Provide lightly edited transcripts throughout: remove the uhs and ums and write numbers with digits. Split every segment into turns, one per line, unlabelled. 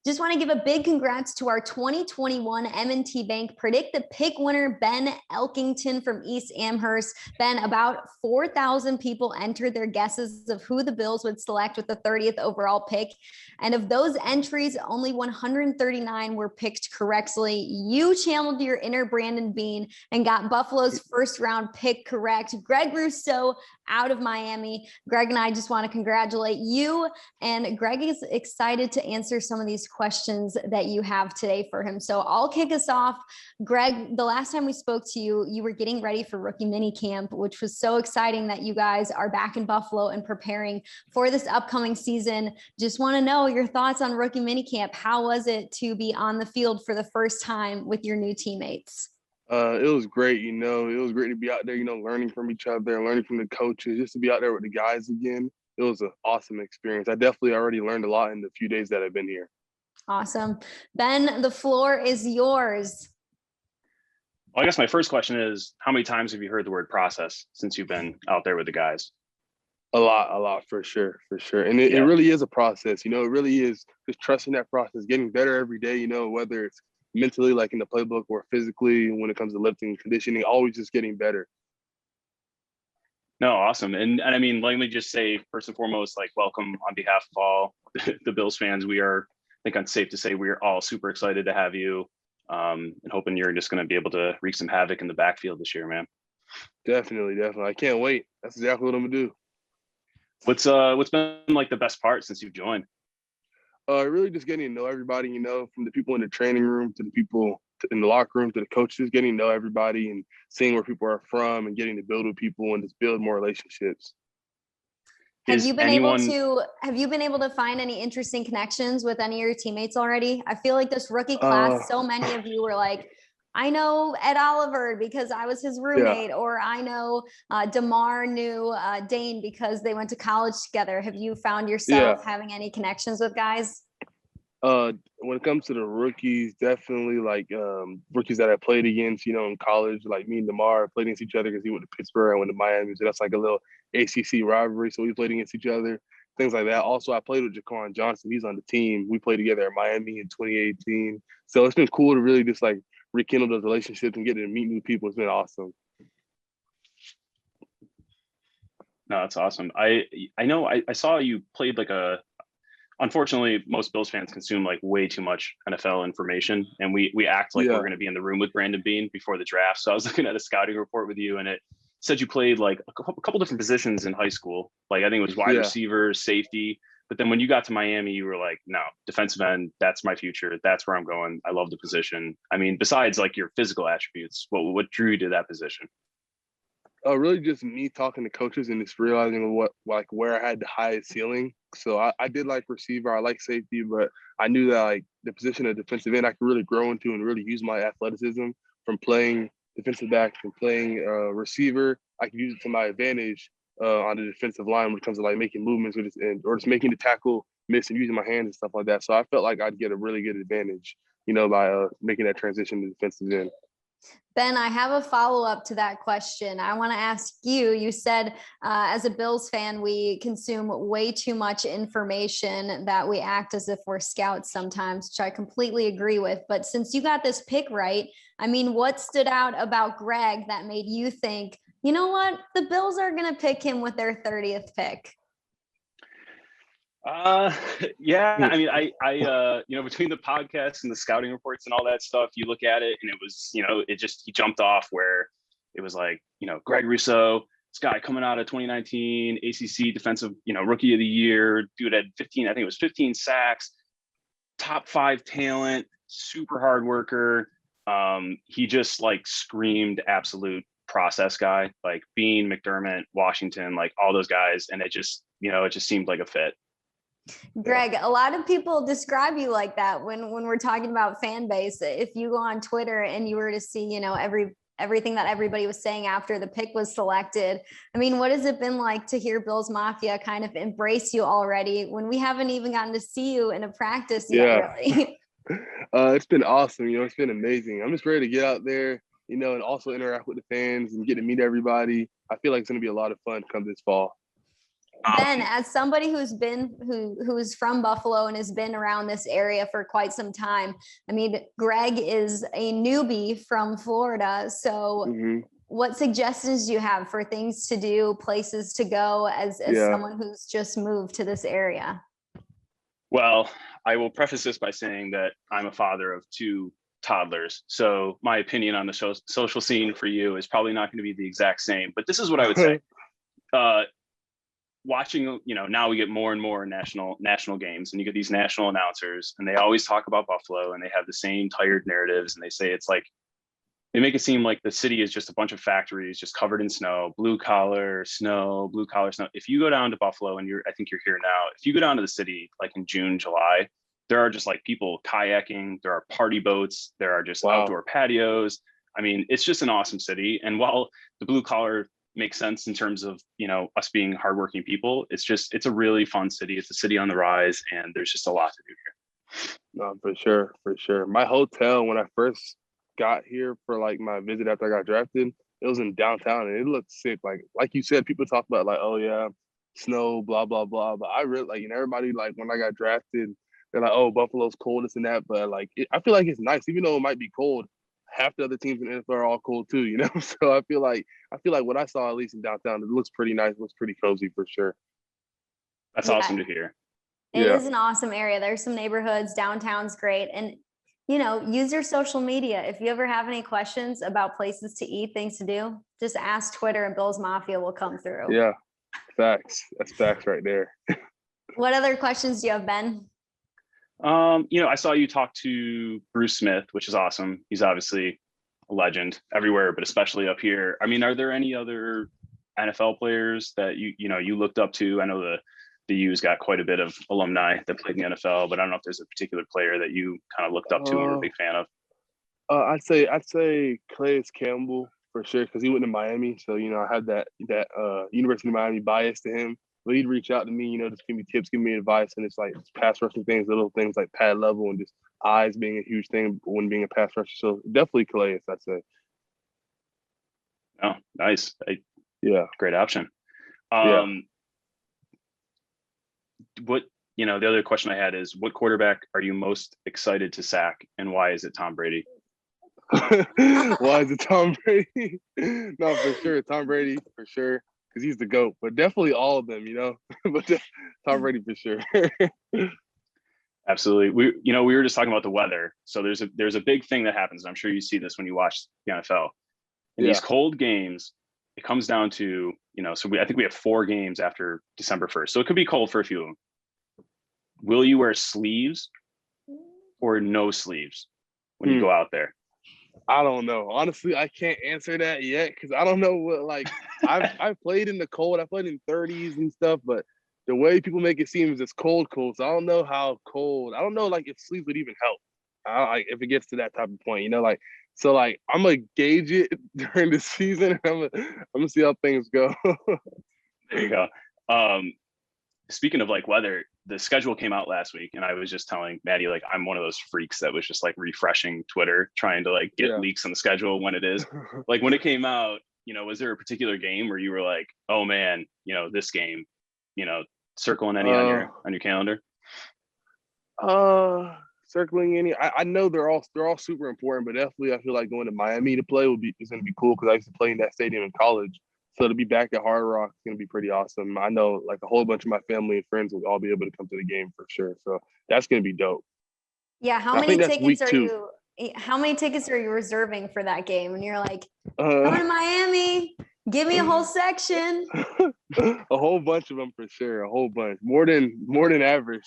Just want to give a big congrats to our 2021 M&T Bank Predict the Pick winner, Ben Elkington from East Amherst. Ben, about 4,000 people entered their guesses of who the Bills would select with the 30th overall pick. And of those entries, only 139 were picked correctly. You channeled your inner Brandon Beane and got Buffalo's first round pick correct. Greg Rousseau out of Miami. Greg and I just want to congratulate you. And Greg is excited to answer some of these questions that you have today for him. So I'll kick us off. Greg, the last time we spoke to you, you were getting ready for rookie mini camp, which was so exciting that you guys are back in Buffalo and preparing for this upcoming season. Just want to know your thoughts on rookie mini camp. How was it to be on the field for the first time with your new teammates?
It was great, it was great to be out there, learning from each other, learning from the coaches, just to be out there with the guys again. It was an awesome experience. I definitely already learned a lot in the few days that I've been here.
Awesome. Ben, the floor is yours.
Well, I guess my first question is, how many times have you heard the word process since you've been out there with the guys?
A lot, for sure. And it really is a process, it really is just trusting that process, getting better every day, whether it's mentally, like in the playbook, or physically when it comes to lifting and conditioning, always just getting better.
No, awesome. And I mean, let me just say, first and foremost, like, welcome on behalf of all the Bills fans. I think it's safe to say we're all super excited to have you, and hoping you're just going to be able to wreak some havoc in the backfield this year, man.
Definitely. I can't wait. That's exactly what I'm gonna do.
What's been like the best part since you've joined?
Really just getting to know everybody, from the people in the training room to the people in the locker room to the coaches, getting to know everybody and seeing where people are from and getting to build with people and just build more relationships.
Have you been able to find any interesting connections with any of your teammates already? I feel like this rookie class, so many of you were like, I know Ed Oliver because I was his roommate, or I know DeMar knew Dane because they went to college together. Have you found yourself having any connections with guys?
When it comes to the rookies, definitely like rookies that I played against, in college, like me and DeMar played against each other because he went to Pittsburgh, I went to Miami. So that's like a little ACC rivalry. So we played against each other, things like that. Also, I played with Jaquan Johnson. He's on the team. We played together at Miami in 2018. So it's been cool to really just like rekindle those relationships and get to meet new people. It's been awesome.
No, that's awesome. I know I saw you played like unfortunately, most Bills fans consume like way too much NFL information, and we act like we're going to be in the room with Brandon Beane before the draft. So I was looking at a scouting report with you, and it said you played like a couple different positions in high school. Like I think it was wide receiver, safety. But then when you got to Miami, you were like, no, defensive end, that's my future. That's where I'm going. I love the position. I mean, besides like your physical attributes, what drew you to that position?
Really just me talking to coaches and just realizing where I had the highest ceiling. So I did like receiver, I like safety, but I knew that like the position of defensive end I could really grow into and really use my athleticism from playing defensive back and playing receiver. I could use it to my advantage on the defensive line when it comes to like making movements or just making the tackle miss and using my hands and stuff like that. So I felt like I'd get a really good advantage, by making that transition to defensive end.
Ben, I have a follow-up to that question. I want to ask you, you said as a Bills fan, we consume way too much information, that we act as if we're scouts sometimes, which I completely agree with. But since you got this pick right, I mean, what stood out about Greg that made you think, you know what, the Bills are going to pick him with their 30th pick?
Yeah, I mean, I between the podcasts and the scouting reports and all that stuff, you look at it and it was, he jumped off where it was like, Greg Rousseau, this guy coming out of 2019 ACC defensive, rookie of the year, dude had 15 sacks, top 5 talent, super hard worker. He just like screamed absolute process guy, like Beane, McDermott, Washington, like all those guys. And it just seemed like a fit.
Greg, a lot of people describe you like that when we're talking about fan base. If you go on Twitter and you were to see, everything that everybody was saying after the pick was selected. I mean, what has it been like to hear Bills Mafia kind of embrace you already when we haven't even gotten to see you in a practice yet, really?
It's been awesome. It's been amazing. I'm just ready to get out there, and also interact with the fans and get to meet everybody. I feel like it's going to be a lot of fun come this fall.
Ben, as somebody who's from Buffalo and has been around this area for quite some time, I mean, Greg is a newbie from Florida. So what suggestions do you have for things to do, places to go as someone who's just moved to this area?
Well, I will preface this by saying that I'm a father of 2 toddlers. So my opinion on the social scene for you is probably not going to be the exact same, but this is what I would say. Watching, now we get more and more national games, and you get these national announcers, and they always talk about Buffalo, and they have the same tired narratives, and they say it's like, they make it seem like the city is just a bunch of factories just covered in snow, blue collar snow. If you go down to Buffalo, and I think you're here now, if you go down to the city like in June, July, there are just like people kayaking, there are party boats, there are just outdoor patios. I mean, it's just an awesome city. And while the blue collar makes sense in terms of, us being hardworking people, it's a really fun city. It's a city on the rise, and there's just a lot to do here.
No, for sure. My hotel, when I first got here for like my visit after I got drafted, it was in downtown, and it looked sick. Like you said, people talk about like, oh yeah, snow, blah blah blah. But I really like, everybody, like, when I got drafted, they're like, oh, Buffalo's cold, this and that. But like, I feel like it's nice, even though it might be cold. Half the other teams in the NFL are all cold too, So I feel like what I saw, at least in downtown, it looks pretty nice. It looks pretty cozy for sure.
That's awesome to hear.
It is an awesome area. There's some neighborhoods. Downtown's great. And, use your social media. If you ever have any questions about places to eat, things to do, just ask Twitter and Bill's Mafia will come through.
Yeah, facts. That's facts right there.
What other questions do you have, Ben?
I saw you talk to Bruce Smith, which is awesome. He's obviously a legend everywhere, but especially up here. I mean, are there any other NFL players that you looked up to? I know the U's got quite a bit of alumni that played in the NFL, but I don't know if there's a particular player that you kind of looked up to and were a big fan of.
I'd say Calais Campbell for sure, because he went to Miami, so I had that University of Miami bias to him. But he'd reach out to me, just give me tips, give me advice, and it's like pass rushing things, little things like pad level and just eyes being a huge thing when being a pass rusher. So definitely Calais, I'd say.
Oh, nice. Great option. What the other question I had is, what quarterback are you most excited to sack, and why is it Tom Brady?
Why is it Tom Brady? No, for sure, Tom Brady for sure, because he's the GOAT. But definitely all of them, But Tom Brady for sure.
Absolutely. We were just talking about the weather. So there's a big thing that happens. And I'm sure you see this when you watch the NFL. In these cold games, it comes down to, so I think we have 4 games after December 1st. So it could be cold for a few of them. Will you wear sleeves or no sleeves when you go out there?
I don't know. Honestly, I can't answer that yet, because I don't know what, I've played in the cold. I played in 30s and stuff, but the way people make it seem is it's cold. So I don't know how cold. I don't know if sleeves would even help. If it gets to that type of point, So I'm gonna gauge it during the season, and I'm gonna see how things go.
There you go. Speaking of weather, the schedule came out last week, and I was just telling Maddie, I'm one of those freaks that was just refreshing Twitter, trying to get leaks on the schedule when it is. When it came out, was there a particular game where you were like, oh man, this game, circling any on your calendar?
Circling any, I know they're all super important, but definitely I feel like going to Miami to play is gonna be cool, because I used to play in that stadium in college. So to be back at Hard Rock is going to be pretty awesome. I know a whole bunch of my family and friends will all be able to come to the game for sure. So that's going to be dope.
Yeah. How many tickets are you reserving for that game? And you're like, come to Miami, give me a whole section.
A whole bunch of them for sure. A whole bunch, more than average.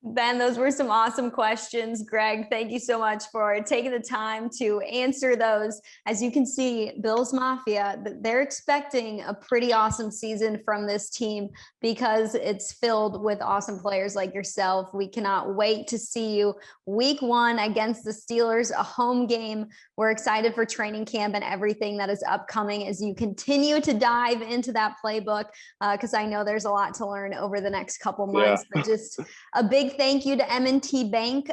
Ben, those were some awesome questions. Greg, thank you so much for taking the time to answer those. As you can see, Bill's Mafia, they're expecting a pretty awesome season from this team, because it's filled with awesome players like yourself. We cannot wait to see you week 1 against the Steelers, a home game. We're excited for training camp and everything that is upcoming as you continue to dive into that playbook, because I know there's a lot to learn over the next couple months. But just a big big thank you to M&T Bank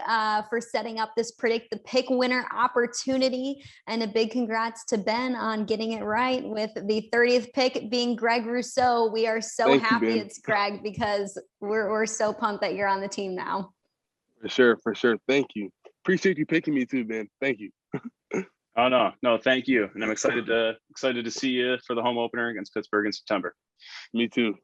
for setting up this Predict the Pick winner opportunity. And a big congrats to Ben on getting it right with the 30th pick being Greg Rousseau. We are so happy it's Greg because we're so pumped that you're on the team now.
For sure. Thank you. Appreciate you picking me too, Ben. Thank you.
Oh no, thank you. And I'm excited to see you for the home opener against Pittsburgh in September.
Me too.